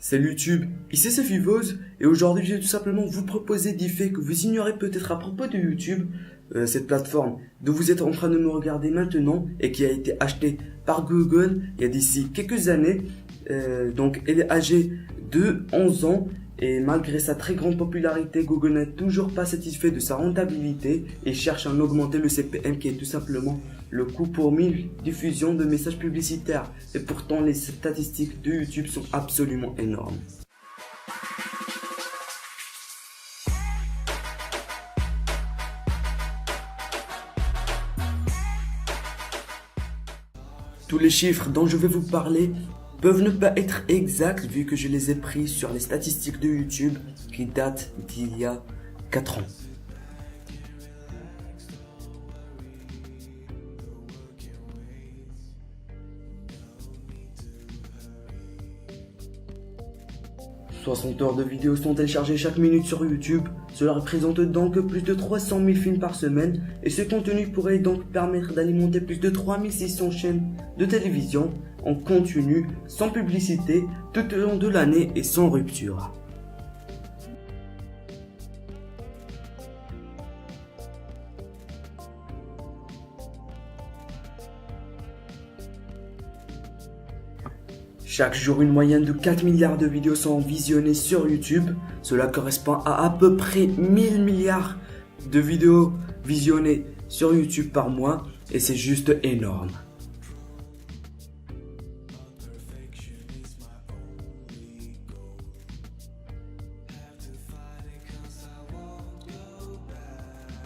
Salut YouTube, ici c'est Fivose et aujourd'hui je vais tout simplement vous proposer des faits que vous ignorez peut-être à propos de YouTube, cette plateforme dont vous êtes en train de me regarder maintenant et qui a été achetée par Google il y a d'ici quelques années. Donc elle est âgée de 11 ans et malgré sa très grande popularité, Google n'est toujours pas satisfait de sa rentabilité et cherche à en augmenter le CPM qui est tout simplement le coût pour 1000 diffusions de messages publicitaires. Et pourtant les statistiques de YouTube sont absolument énormes. Tous les chiffres dont je vais vous parler peuvent ne pas être exacts vu que je les ai pris sur les statistiques de YouTube qui datent d'il y a 4 ans. « 60 heures de vidéos sont téléchargées chaque minute sur YouTube. Cela représente donc plus de 300 000 films par semaine et ce contenu pourrait donc permettre d'alimenter plus de 3600 chaînes de télévision en continu, sans publicité, tout au long de l'année et sans rupture. » Chaque jour, une moyenne de 4 milliards de vidéos sont visionnées sur YouTube. Cela correspond à peu près 1000 milliards de vidéos visionnées sur YouTube par mois et c'est juste énorme.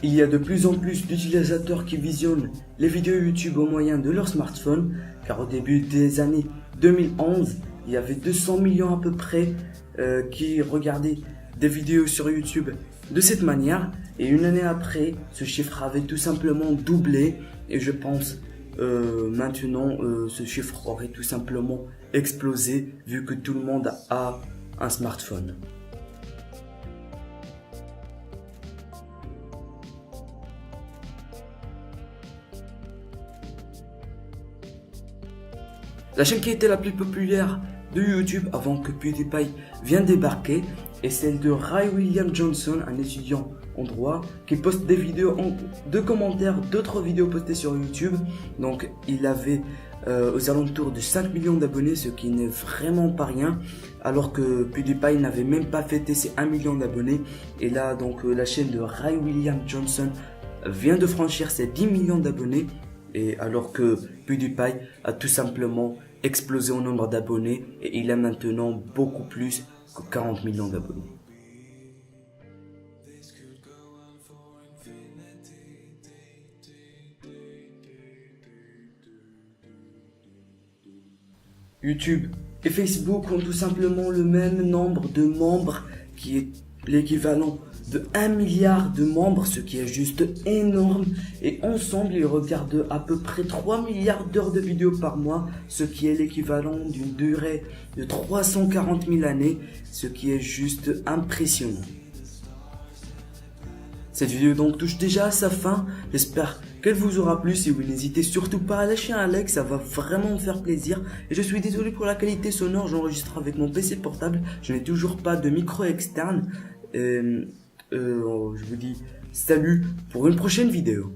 Il y a de plus en plus d'utilisateurs qui visionnent les vidéos YouTube au moyen de leur smartphone, car au début des années 2011, il y avait 200 millions à peu près qui regardaient des vidéos sur YouTube de cette manière. Et une année après, ce chiffre avait tout simplement doublé. Et je pense maintenant, ce chiffre aurait tout simplement explosé vu que tout le monde a un smartphone. La chaîne qui était la plus populaire de YouTube avant que PewDiePie vienne débarquer est celle de Ray William Johnson, un étudiant en droit qui poste des vidéos de commentaires d'autres vidéos postées sur YouTube. Donc il avait aux alentours de 5 millions d'abonnés, ce qui n'est vraiment pas rien, alors que PewDiePie n'avait même pas fêté ses 1 million d'abonnés. Et là donc la chaîne de Ray William Johnson vient de franchir ses 10 millions d'abonnés. Et alors que PewDiePie a tout simplement explosé en nombre d'abonnés et il a maintenant beaucoup plus que 40 millions d'abonnés. YouTube et Facebook ont tout simplement le même nombre de membres qui est l'équivalent de 1 milliard de membres, ce qui est juste énorme, et ensemble ils regardent à peu près 3 milliards d'heures de vidéos par mois, ce qui est l'équivalent d'une durée de 340 000 années, ce qui est juste impressionnant. Cette vidéo donc touche déjà à sa fin, j'espère qu'elle vous aura plu. Si vous n'hésitez surtout pas à lâcher un like, ça va vraiment me faire plaisir. Et je suis désolé pour la qualité sonore, j'enregistre avec mon PC portable, je n'ai toujours pas de micro externe. Je vous dis salut pour une prochaine vidéo.